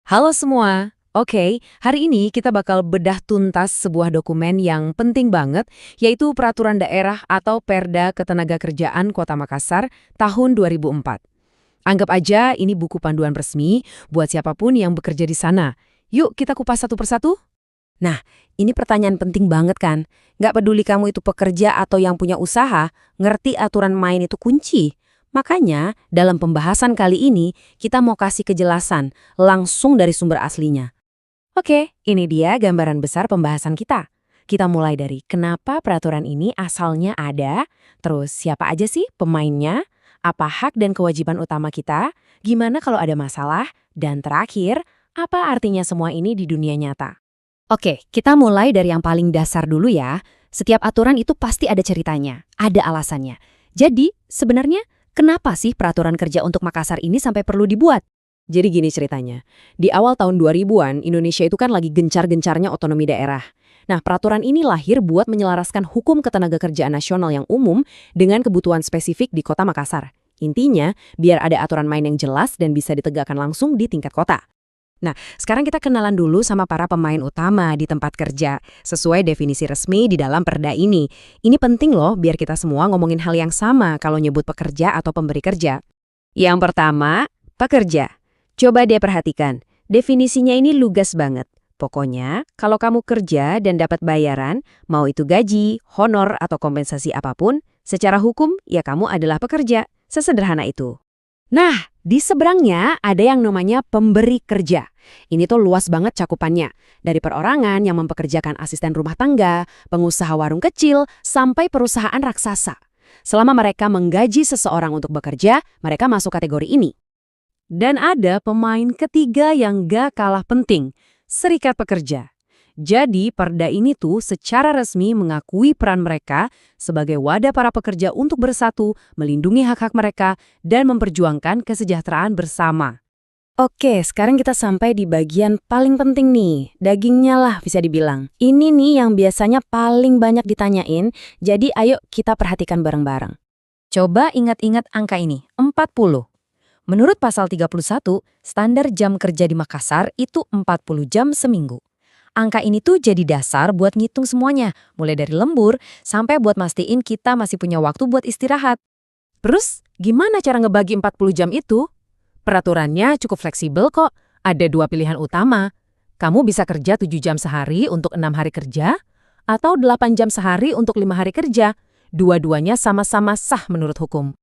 Halo semua. Oke, hari ini kita bakal bedah tuntas sebuah dokumen yang penting banget, yaitu Peraturan Daerah atau Perda Ketenagakerjaan Kota Makassar tahun 2004. Anggap aja ini buku panduan resmi buat siapapun yang bekerja di sana. Yuk kita kupas satu persatu. Nah, ini pertanyaan penting banget kan? Nggak peduli kamu itu pekerja atau yang punya usaha, ngerti aturan main itu kunci. Makanya, dalam pembahasan kali ini, kita mau kasih kejelasan langsung dari sumber aslinya. Oke, ini dia gambaran besar pembahasan kita. Kita mulai dari kenapa peraturan ini asalnya ada, terus siapa aja sih pemainnya, apa hak dan kewajiban utama kita, gimana kalau ada masalah, dan terakhir, apa artinya semua ini di dunia nyata. Oke, kita mulai dari yang paling dasar dulu ya. Setiap aturan itu pasti ada ceritanya, ada alasannya. Jadi, sebenarnya kenapa sih peraturan kerja untuk Makassar ini sampai perlu dibuat? Jadi gini ceritanya, di awal tahun 2000-an Indonesia itu kan lagi gencar-gencarnya otonomi daerah. Nah, peraturan ini lahir buat menyelaraskan hukum ketenagakerjaan nasional yang umum dengan kebutuhan spesifik di kota Makassar. Intinya, biar ada aturan main yang jelas dan bisa ditegakkan langsung di tingkat kota. Nah, sekarang kita kenalan dulu sama para pemain utama di tempat kerja, sesuai definisi resmi di dalam perda ini. Ini penting loh, biar kita semua ngomongin hal yang sama kalau nyebut pekerja atau pemberi kerja. Yang pertama, pekerja. Coba deh perhatikan, definisinya ini lugas banget. Pokoknya, kalau kamu kerja dan dapat bayaran, mau itu gaji, honor, atau kompensasi apapun, secara hukum, ya kamu adalah pekerja. Sesederhana itu. Nah, di seberangnya ada yang namanya pemberi kerja. Ini tuh luas banget cakupannya. Dari perorangan yang mempekerjakan asisten rumah tangga, pengusaha warung kecil, sampai perusahaan raksasa. Selama mereka menggaji seseorang untuk bekerja, mereka masuk kategori ini. Dan ada pemain ketiga yang gak kalah penting, serikat pekerja. Jadi, perda ini tuh secara resmi mengakui peran mereka sebagai wadah para pekerja untuk bersatu, melindungi hak-hak mereka, dan memperjuangkan kesejahteraan bersama. Oke, sekarang kita sampai di bagian paling penting nih, dagingnya lah bisa dibilang. Ini nih yang biasanya paling banyak ditanyain, jadi ayo kita perhatikan bareng-bareng. Coba ingat-ingat angka ini, 40. Menurut pasal 31, standar jam kerja di Makassar itu 40 jam seminggu. Angka ini tuh jadi dasar buat ngitung semuanya, mulai dari lembur sampai buat mastiin kita masih punya waktu buat istirahat. Terus, gimana cara ngebagi 40 jam itu? Peraturannya cukup fleksibel kok, ada dua pilihan utama. Kamu bisa kerja 7 jam sehari untuk 6 hari kerja, atau 8 jam sehari untuk 5 hari kerja. Dua-duanya sama-sama sah menurut hukum.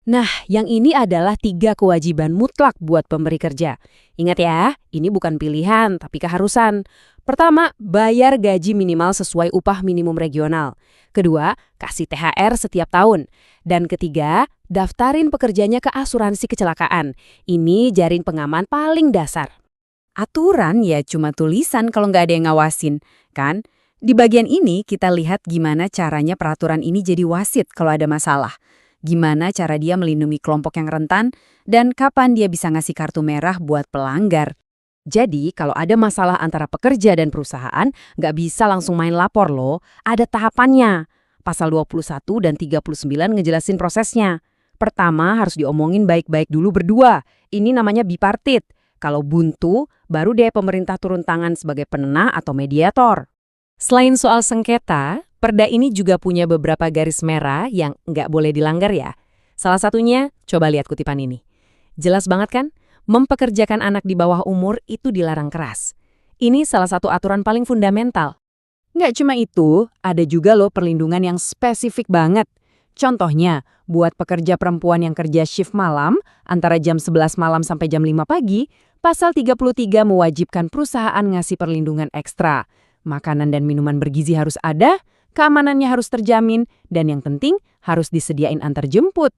Nah, yang ini adalah 3 kewajiban mutlak buat pemberi kerja. Ingat ya, ini bukan pilihan, tapi keharusan. Pertama, bayar gaji minimal sesuai upah minimum regional. Kedua, kasih THR setiap tahun. Dan ketiga, daftarin pekerjanya ke asuransi kecelakaan. Ini jaring pengaman paling dasar. Aturan ya cuma tulisan kalau nggak ada yang ngawasin, kan? Di bagian ini kita lihat gimana caranya peraturan ini jadi wasit kalau ada masalah. Gimana cara dia melindungi kelompok yang rentan, dan kapan dia bisa ngasih kartu merah buat pelanggar. Jadi, kalau ada masalah antara pekerja dan perusahaan, nggak bisa langsung main lapor loh. Ada tahapannya. Pasal 21 dan 39 ngejelasin prosesnya. Pertama, harus diomongin baik-baik dulu berdua. Ini namanya bipartit. Kalau buntu, baru deh pemerintah turun tangan sebagai penenang atau mediator. Selain soal sengketa, perda ini juga punya beberapa garis merah yang nggak boleh dilanggar ya. Salah satunya, coba lihat kutipan ini. Jelas banget kan? Mempekerjakan anak di bawah umur itu dilarang keras. Ini salah satu aturan paling fundamental. Nggak cuma itu, ada juga loh perlindungan yang spesifik banget. Contohnya, buat pekerja perempuan yang kerja shift malam, antara jam 11 malam sampai jam 5 pagi, pasal 33 mewajibkan perusahaan ngasih perlindungan ekstra. Makanan dan minuman bergizi harus ada, keamanannya harus terjamin, dan yang penting harus disediain antar jemput.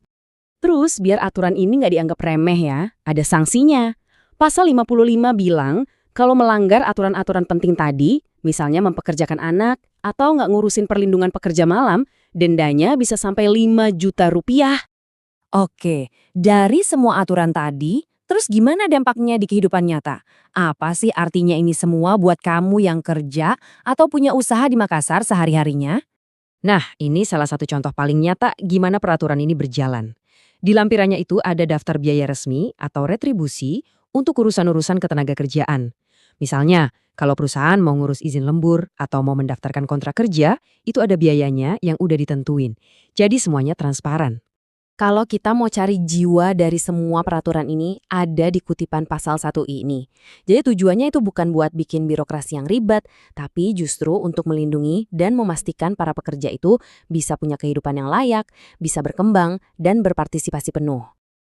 Terus, biar aturan ini nggak dianggap remeh ya, ada sanksinya. Pasal 55 bilang, kalau melanggar aturan-aturan penting tadi, misalnya mempekerjakan anak, atau nggak ngurusin perlindungan pekerja malam, dendanya bisa sampai 5 juta rupiah. Oke, dari semua aturan tadi, terus gimana dampaknya di kehidupan nyata? Apa sih artinya ini semua buat kamu yang kerja atau punya usaha di Makassar sehari-harinya? Nah, ini salah satu contoh paling nyata gimana peraturan ini berjalan. Di lampirannya itu ada daftar biaya resmi atau retribusi untuk urusan-urusan ketenaga kerjaan. Misalnya, kalau perusahaan mau ngurus izin lembur atau mau mendaftarkan kontrak kerja, itu ada biayanya yang udah ditentuin. Jadi semuanya transparan. Kalau kita mau cari jiwa dari semua peraturan ini, ada di kutipan pasal 1I ini. Jadi tujuannya itu bukan buat bikin birokrasi yang ribet, tapi justru untuk melindungi dan memastikan para pekerja itu bisa punya kehidupan yang layak, bisa berkembang, dan berpartisipasi penuh.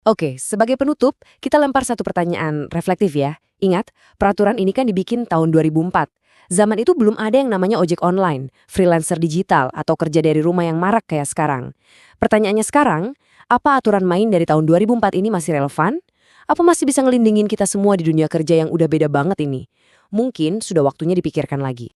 Oke, sebagai penutup, kita lempar satu pertanyaan reflektif ya. Ingat, peraturan ini kan dibikin tahun 2004. Zaman itu belum ada yang namanya ojek online, freelancer digital, atau kerja dari rumah yang marak kayak sekarang. Pertanyaannya sekarang, apa aturan main dari tahun 2004 ini masih relevan? Apa masih bisa ngelindungin kita semua di dunia kerja yang udah beda banget ini? Mungkin sudah waktunya dipikirkan lagi.